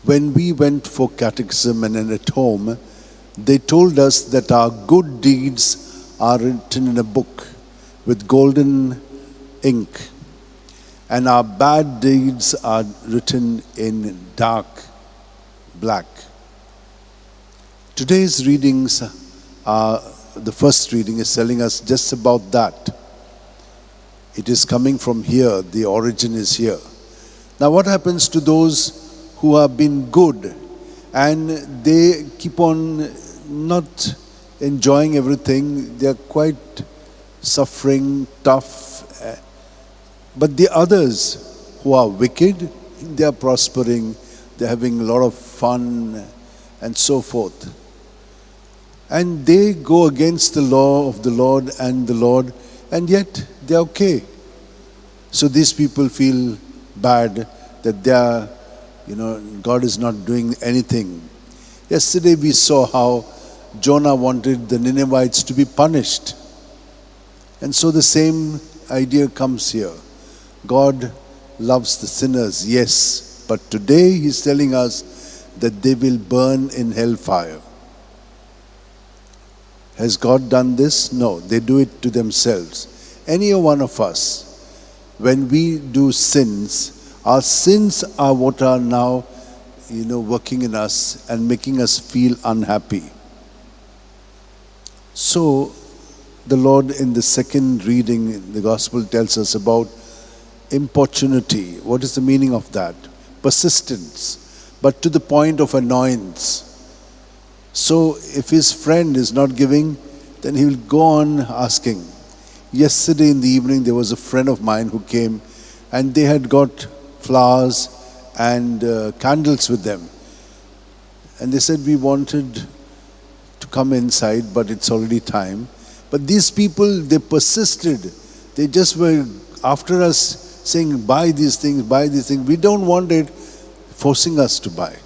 When we went for catechism and then at home, they told us that our good deeds are written in a book with golden ink, and our bad deeds are written in dark black. Today's readings are, the first reading is telling us just about that. It is coming from here, the origin is here. Now what happens to those who have been good and they keep on not enjoying everything, they are quite suffering, tough. But the others who are wicked, they are prospering, they are having a lot of fun and so forth. And they go against the law of the Lord and the Lord, and yet they are okay. So these people feel bad that they are, God is not doing anything. Yesterday we saw how Jonah wanted the Ninevites to be punished. And so the same idea comes here. God loves the sinners, yes, but today He's telling us that they will burn in hellfire. Has God done this? No, they do it to themselves. Any one of us, when we do sins, our sins are what are now, working in us and making us feel unhappy. So, the Lord in the second reading in the Gospel tells us about importunity. What is the meaning of that? Persistence, but to the point of annoyance. So if his friend is not giving, then he will go on asking. Yesterday in the evening, there was a friend of mine who came and they had got flowers and candles with them. And they said, we wanted to come inside, but it's already time. But these people, they persisted. They just were after us saying, buy these things, buy these things. We don't want it, forcing us to buy.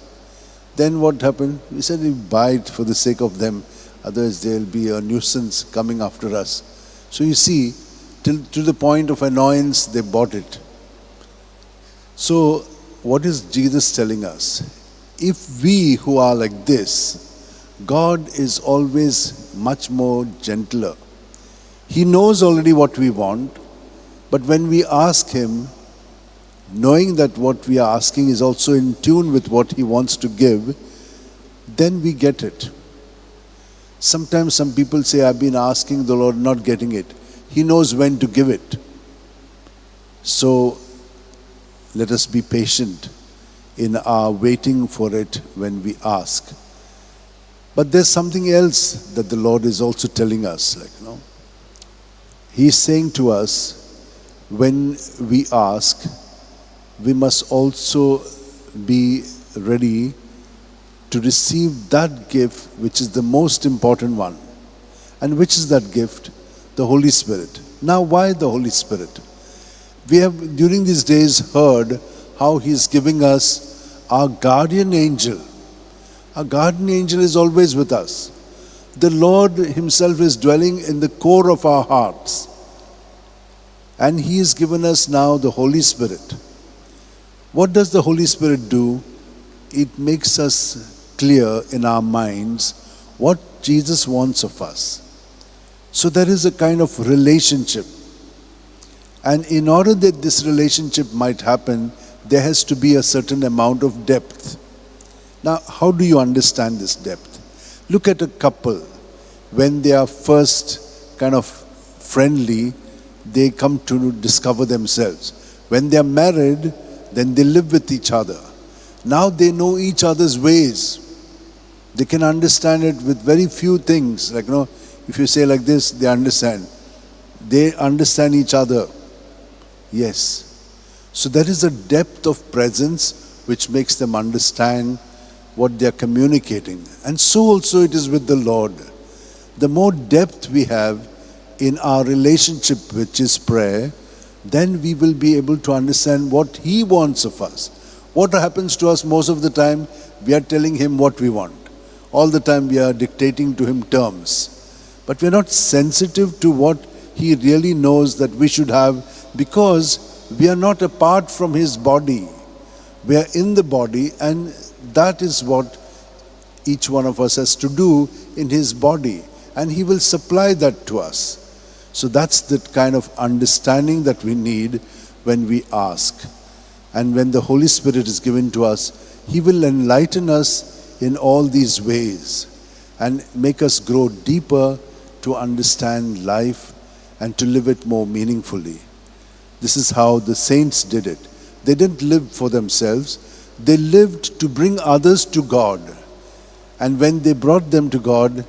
Then what happened? We said we buy it for the sake of them, otherwise there will be a nuisance coming after us. So you see, to the point of annoyance, they bought it. So what is Jesus telling us? If we who are like this, God is always much more gentler. He knows already what we want, but when we ask Him, knowing that what we are asking is also in tune with what He wants to give, then we get it. Sometimes some people say, I've been asking the Lord, not getting it. He knows when to give it. So let us be patient in our waiting for it when we ask. But there's something else that the Lord is also telling us. He's saying to us, when we ask, we must also be ready to receive that gift which is the most important one. And which is that gift? The Holy Spirit. Now, why the Holy Spirit? We have during these days heard how He's giving us our guardian angel. Our guardian angel is always with us. The Lord Himself is dwelling in the core of our hearts. And He has given us now the Holy Spirit. What does the Holy Spirit do? It makes us clear in our minds what Jesus wants of us. So there is a kind of relationship. And in order that this relationship might happen, there has to be a certain amount of depth. Now, how do you understand this depth? Look at a couple. When they are first kind of friendly, they come to discover themselves. When they are married, then they live with each other. Now they know each other's ways. They can understand it with very few things. If you say like this, they understand. They understand each other. Yes. So there is a depth of presence which makes them understand what they are communicating. And so also it is with the Lord. The more depth we have in our relationship, which is prayer, then we will be able to understand what He wants of us. What happens to us most of the time? We are telling Him what we want. All the time we are dictating to Him terms. But we are not sensitive to what He really knows that we should have, because we are not apart from His body. We are in the body, and That is what each one of us has to do in his body, and he will supply that to us. So that's the kind of understanding that we need when we ask. And when the Holy Spirit is given to us, he will enlighten us in all these ways and make us grow deeper to understand life and to live it more meaningfully. This is how the saints did it. They didn't live for themselves. They lived to bring others to God. And when they brought them to God,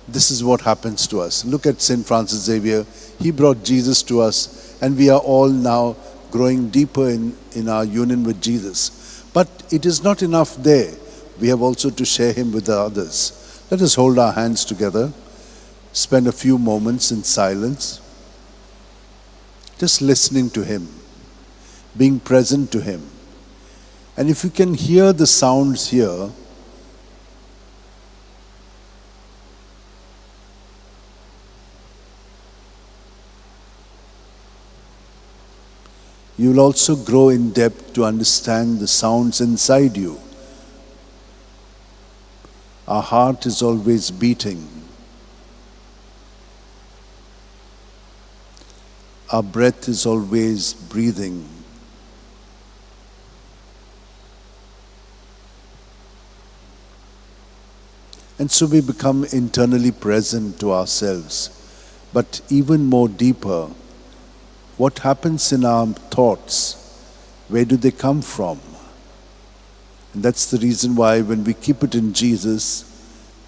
this is what happens to us. Look at St Francis Xavier. He brought Jesus to us, and we are all now growing deeper in our union with Jesus. But it is not enough there. We have also to share him with the others. Let us hold our hands together, spend a few moments in silence, just listening to him, being present to him. And if you can hear the sounds here, you will also grow in depth to understand the sounds inside you. Our heart is always beating. Our breath is always breathing. And so we become internally present to ourselves. But even more deeper, what happens in our thoughts? Where do they come from? And that's the reason why when we keep it in Jesus,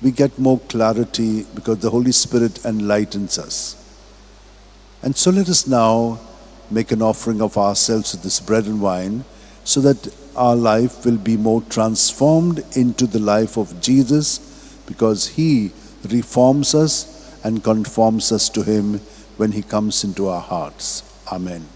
we get more clarity because the Holy Spirit enlightens us. And so let us now make an offering of ourselves with this bread and wine so that our life will be more transformed into the life of Jesus, because he reforms us and conforms us to him when he comes into our hearts. Amen.